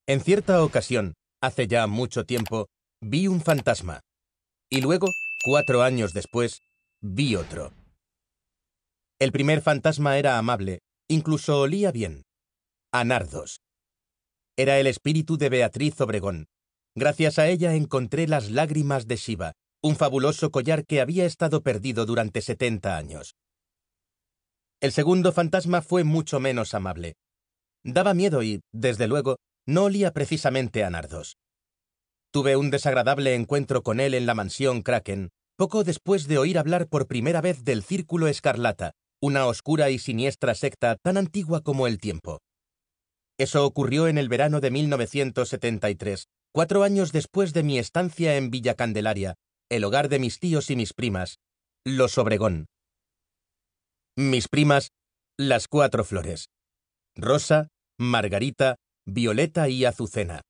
En cierta ocasión, hace ya mucho tiempo, vi un fantasma. Y luego, 4 años después, vi otro. El primer fantasma era amable, incluso olía bien. A nardos. Era el espíritu de Beatriz Obregón. Gracias a ella encontré las lágrimas de Shiva, un fabuloso collar que había estado perdido durante 70 años. El segundo fantasma fue mucho menos amable. Daba miedo y, desde luego, no olía precisamente a nardos. Tuve un desagradable encuentro con él en la mansión Kraken, poco después de oír hablar por primera vez del Círculo Escarlata, una oscura y siniestra secta tan antigua como el tiempo. Eso ocurrió en el verano de 1973, 4 años después de mi estancia en Villa Candelaria, el hogar de mis tíos y mis primas, los Obregón. Mis primas, las 4 flores: Rosa, Margarita, Violeta y Azucena.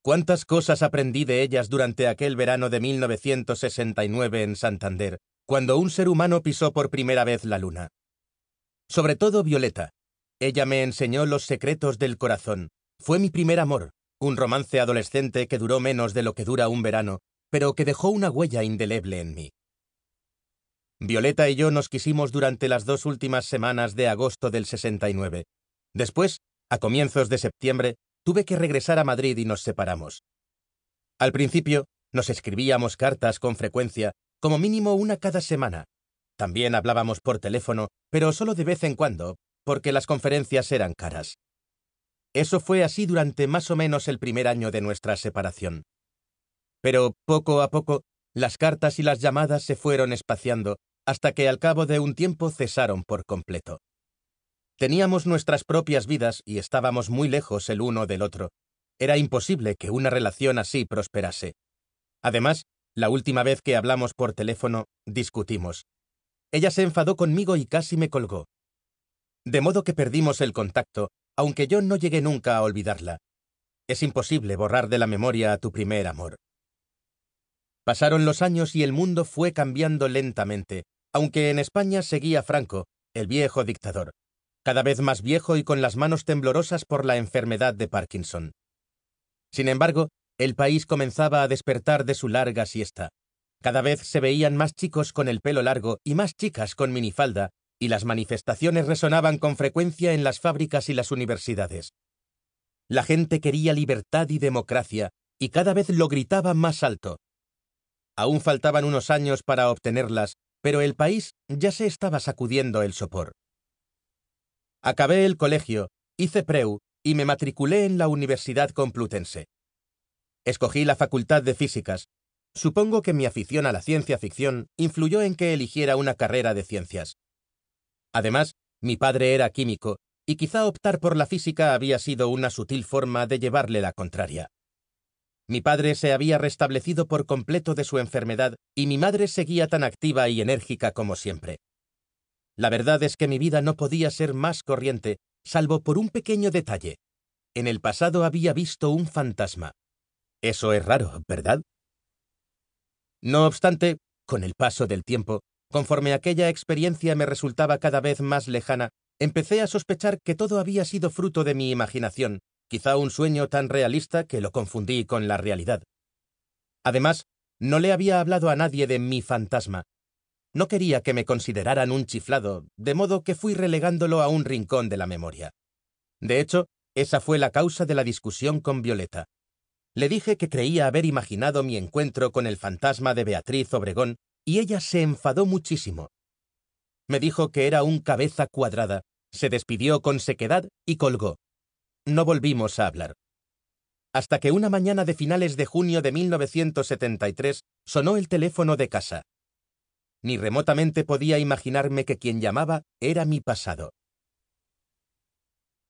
Cuántas cosas aprendí de ellas durante aquel verano de 1969 en Santander, cuando un ser humano pisó por primera vez la luna. Sobre todo Violeta. Ella me enseñó los secretos del corazón. Fue mi primer amor, un romance adolescente que duró menos de lo que dura un verano, pero que dejó una huella indeleble en mí. Violeta y yo nos quisimos durante las 2 últimas semanas de agosto del 69. Después, a comienzos de septiembre, tuve que regresar a Madrid y nos separamos. Al principio, nos escribíamos cartas con frecuencia, como mínimo una cada semana. También hablábamos por teléfono, pero solo de vez en cuando, porque las conferencias eran caras. Eso fue así durante más o menos el primer año de nuestra separación. Pero poco a poco, las cartas y las llamadas se fueron espaciando, hasta que al cabo de un tiempo cesaron por completo. Teníamos nuestras propias vidas y estábamos muy lejos el uno del otro. Era imposible que una relación así prosperase. Además, la última vez que hablamos por teléfono, discutimos. Ella se enfadó conmigo y casi me colgó. De modo que perdimos el contacto, aunque yo no llegué nunca a olvidarla. Es imposible borrar de la memoria a tu primer amor. Pasaron los años y el mundo fue cambiando lentamente, aunque en España seguía Franco, el viejo dictador, cada vez más viejo y con las manos temblorosas por la enfermedad de Parkinson. Sin embargo, el país comenzaba a despertar de su larga siesta. Cada vez se veían más chicos con el pelo largo y más chicas con minifalda, y las manifestaciones resonaban con frecuencia en las fábricas y las universidades. La gente quería libertad y democracia, y cada vez lo gritaba más alto. Aún faltaban unos años para obtenerlas, pero el país ya se estaba sacudiendo el sopor. Acabé el colegio, hice preu y me matriculé en la Universidad Complutense. Escogí la Facultad de Físicas. Supongo que mi afición a la ciencia ficción influyó en que eligiera una carrera de ciencias. Además, mi padre era químico, y quizá optar por la física había sido una sutil forma de llevarle la contraria. Mi padre se había restablecido por completo de su enfermedad y mi madre seguía tan activa y enérgica como siempre. La verdad es que mi vida no podía ser más corriente, salvo por un pequeño detalle. En el pasado había visto un fantasma. Eso es raro, ¿verdad? No obstante, con el paso del tiempo, conforme aquella experiencia me resultaba cada vez más lejana, empecé a sospechar que todo había sido fruto de mi imaginación, quizá un sueño tan realista que lo confundí con la realidad. Además, no le había hablado a nadie de mi fantasma. No quería que me consideraran un chiflado, de modo que fui relegándolo a un rincón de la memoria. De hecho, esa fue la causa de la discusión con Violeta. Le dije que creía haber imaginado mi encuentro con el fantasma de Beatriz Obregón, y ella se enfadó muchísimo. Me dijo que era un cabeza cuadrada, se despidió con sequedad y colgó. No volvimos a hablar. Hasta que una mañana de finales de junio de 1973 sonó el teléfono de casa. Ni remotamente podía imaginarme que quien llamaba era mi pasado.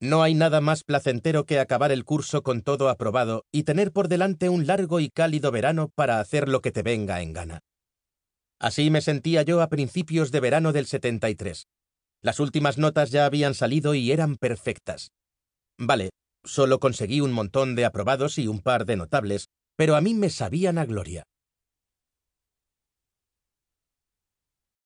No hay nada más placentero que acabar el curso con todo aprobado y tener por delante un largo y cálido verano para hacer lo que te venga en gana. Así me sentía yo a principios de verano del 73. Las últimas notas ya habían salido y eran perfectas. Vale, solo conseguí un montón de aprobados y un par de notables, pero a mí me sabían a gloria.